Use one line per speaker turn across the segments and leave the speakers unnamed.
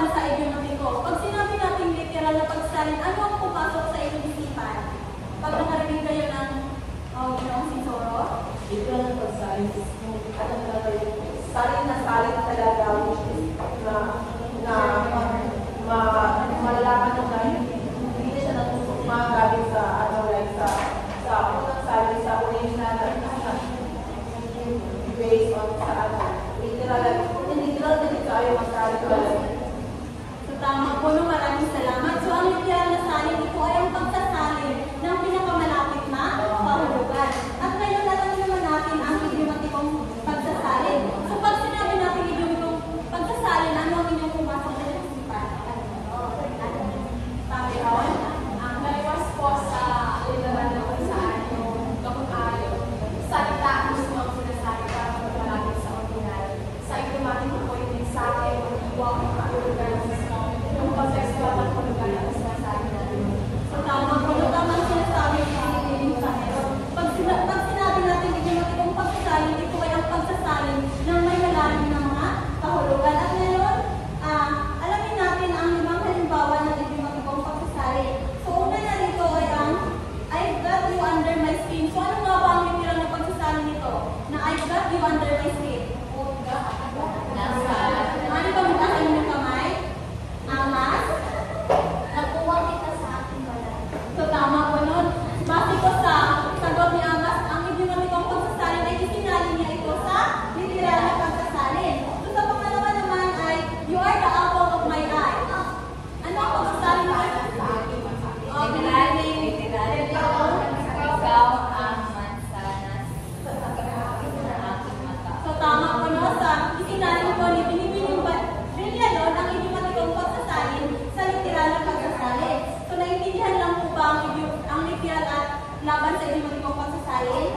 laban sa idiomatiko. Pag sinabi natin literal na pagsalin, ano ang pumasok sa inyong isipan? Pag nakarinig kayo ng Ginoong Sisoro?
Literal na pagsalin is yung salin na talaga, which is malalaman ng dahil hindi na siya natusok magagamit sa sa unang salin, sa original na based on sa literal na dito ayaw magsalin talaga.
So tama po, no, maraming salamat. So ang literal na salin, ito ay ang pagsasalin ng pinakamalapit na pahulugan. At ngayon alam naman natin ang idiomatikong pagsasalin. So pag sinabi natin idiomatikong pagsasalin, ano ang inyong pumasok sa isipan? Sabi Ron?
Ang naliwas po sa literal na pagsasalin yung kapag-ayo. Salita mismo ang sinasabi para magpalapit sa original. Sa idiomatiko po yung mensahe o iwang pahulugan mismo. Yung contextual at pahulugan ang sinasabi natin.
So tama po, no, tama ang sinasabi ni Pag sinabi natin idiomatikong pagsasalin, ito ay ang pagsasalin ng may malalim na mga kahulugan. At ngayon, alamin natin ang limang halimbawa ng idiomatikong pagsasalin. So una na rito ay ang I've got you under my skin. So ano nga ba ang literal na pagsasalin nito? Na I've got you under my skin. Ano ba mukha sa inyong kamay? Amas?
Nakuha kita sa aking balat.
So tama po nun. Base ko sa sagot ni Amas, ang idiomatikong pagsasalin ay isinalin niya ito sa literal na pagsasalin. So sa pangalawa naman ay, you are the apple of my eye. Ano ang pagsasalin na ito? So tama po no, sa isinalin po ni Binibining Villalon ang idiomatikong pagsasalin sa literal na pagsasalin. So naintindihan lang po ba ang literal at laban sa idiomatikong pagsasalin?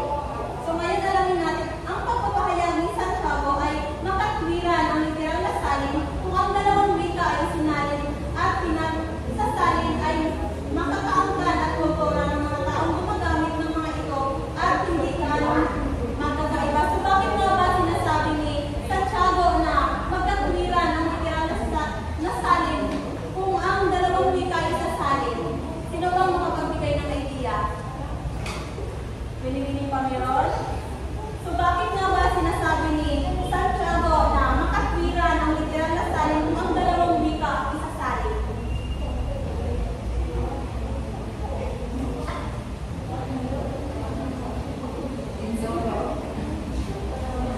So ngayon alamin natin, ang pagpapahayag ni Santiago ay makatwiran ang literal na salin kung ang dalawang wika ay sinalin at pinagsasalin ay makakaangkan at kultura ng mga taong gumagamit ng mga ito at hindi magkakaiba. So bakit nga ba sinasabi ni Santiago na magkatwiran ang literal na salin kung ang dalawang wika ay sasalin? Sino bang makapagbigay ng idea? Binibining pa meron? So bakit nga ba sinasabi ni Santiago na makatwiran ang literal na salin kung ang dalawang wika ay sasalin?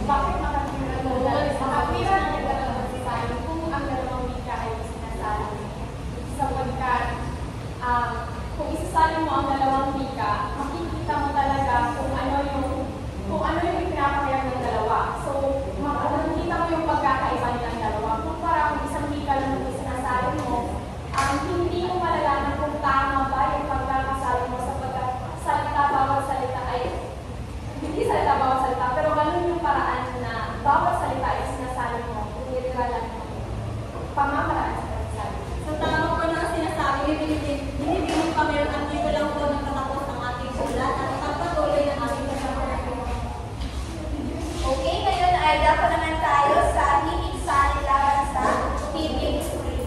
Bakit makatwiran ang literal na pagsasalin kung ang dalawang wika ay sinasabi? Sapagkat kung isasalin mo ang dalawang wika, makikita mo talaga kung ano yung pinapakayag ng dalawa. So, makikita mo yung pagkakaiba nilang dalawa. Kung parang isang wika lang yung sinasalin mo, hindi mo malalaman kung tama ba yung pagkakasalin mo sapagkat bawat salita ay hindi salita bawat salita, pero ganun yung paraan na bawat salita ay sinasalin mo, kung literal lang pamamaraan sa pagsasalin.
So tama po na ang sinasabi ni Binibining pa meron at dito lang po nagtatapos ang ating sulat at pagpatuloy ng ating kasama.
Okay, ngayon ay dapat naman tayo sa himig salin laban sa himig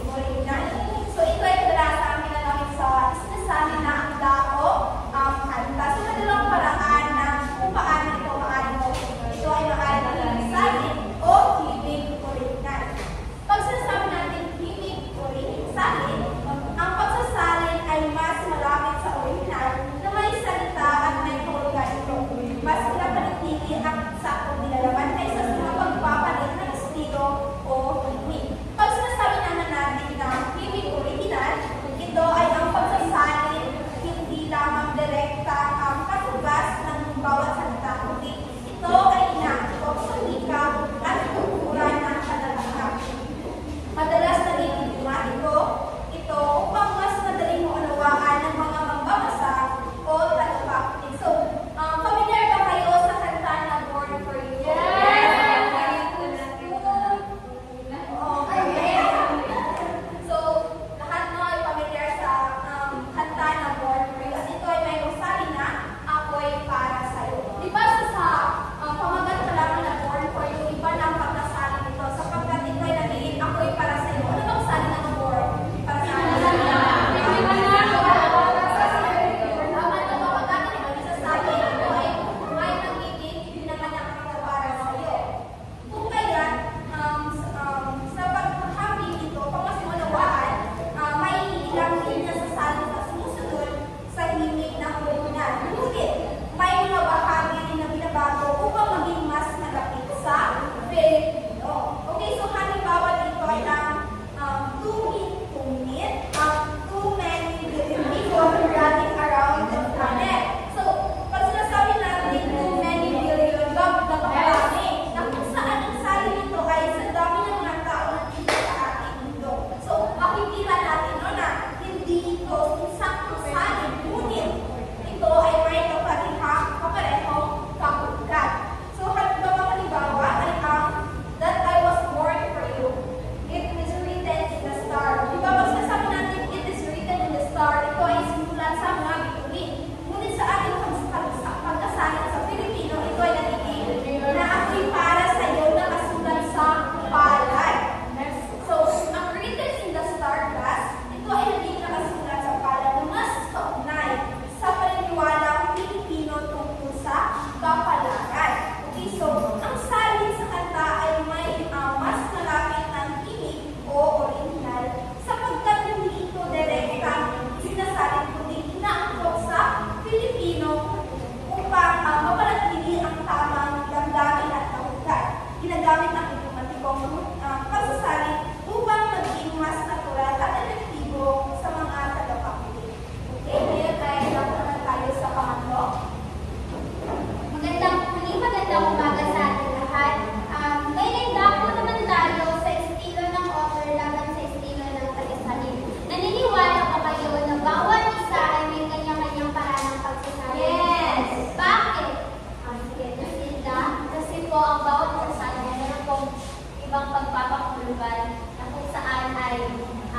original. So ito ay kadalasan ang ginamit sa sinasabi na ang dako, ang kanta. So may dalawang paraan na kung paano ito maaaring gawin. Ito ay maaaring himig salin o himig original. Pag sinasabi natin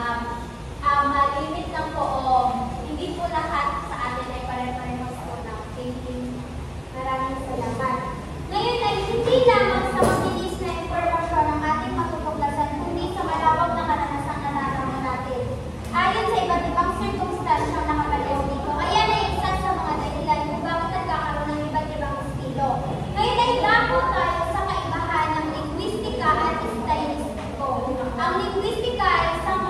Malimit lang po o hindi po lahat sa atin ay pare-parehas po ng thinking. Maraming salamat. Ngayon ay hindi lamang sa mabilis na impormasyon ng ating matutuklasan, kundi sa malawak na karanasang nadarama natin. Ayon sa iba't ibang sirkumstansyang nakapaloob dito, ayan ay isa sa mga dahilan kung bakit nagkakaroon ng iba't ibang estilo. Ngayon ay dako tayo sa kaibahan ng linguistika at stylistiko. Ang linguistika ay isang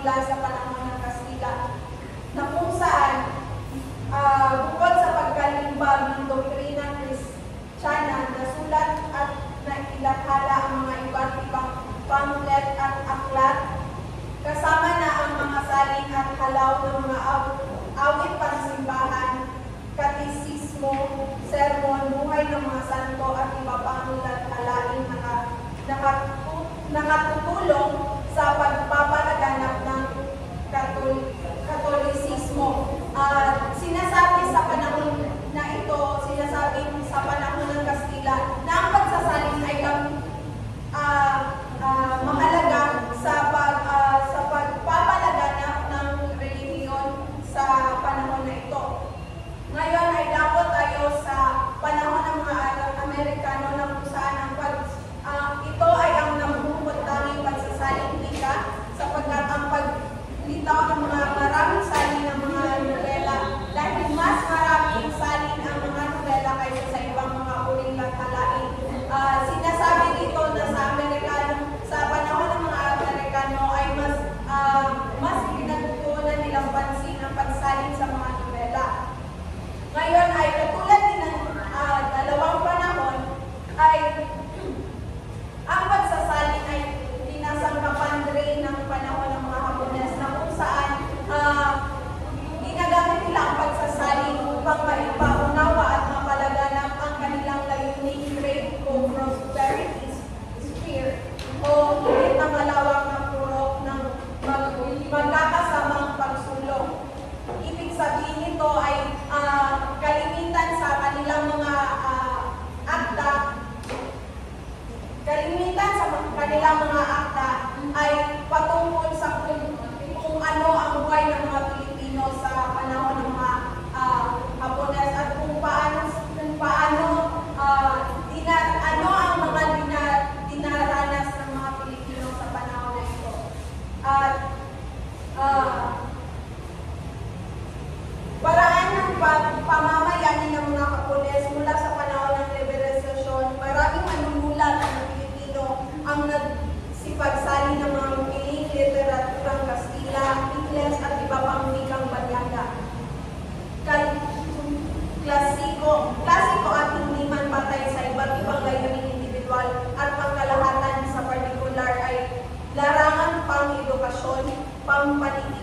mula sa panahon ng Kastila, na kung saan bukod sa pagkalimbag ng doktrina Kristiyana, nasulat at nailathala ang mga iba't ibang pamphlet at aklat, kasama na ang mga salin at halaw ng mga awit pansimbahan, katisismo, sermon, buhay ng mga santo at iba pang halaing nakatutulong sa pagpapalaganap ng Katolisismo. Sinasabi sa panahon na ito, sinasabi sa panahon ng Kastila na ang pagsasalin ay mahalaga sa pagpapalaganap ng relihiyon sa panahon na ito. Ngayon ay dapat tayo sa panahon ng mga Amerikano na kung saan ito ay ang namumutanging pagsasaling wika sapagkat ang paglitaw ng mga maraming salin ng mga nobela dahil mas maraming salin ang mga nobela kaysa sa ibang mga uring lathalain. Sinasabi dito na sa panahon ng mga Amerikano ay mas pinagtutuunan nilang pansin ang pagsalin sa mga nobela. Ngayon ay katulad din ng dalawang panahon ay ang pagsasalin ay dinasangkapan rin ng panahon ng mga Hapones na kung saan ginagamit nila ang pagsasalin upang maipaunawa at mapalaganap ang kanilang layuning trade o prosperity sphere o higit na malawak na purok ng magkakasamang pagsulong. Ibig sabihin nito ay kalimitan sa kanilang mga akta ay patungkol sa kung ano ang buhay ng mga Pilipino sa panahon ng mga Hapones at kung paano ano ang mga dinaranas ng mga Pilipino sa panahon na ito. At paraan ng pamamayani ng mga Hapones mula sa panahon ng liberalisasyon, maraming manungulat ng Pilipino ang nagsipagsali ng mga piling literaturang Kastila, Ingles at iba pang wikang Banyaga. Klasiko at hindi man patay sa iba't ibang layuning individual at pangkalahatan sa partikular ay larangan pang edukasyon, pampanitikan,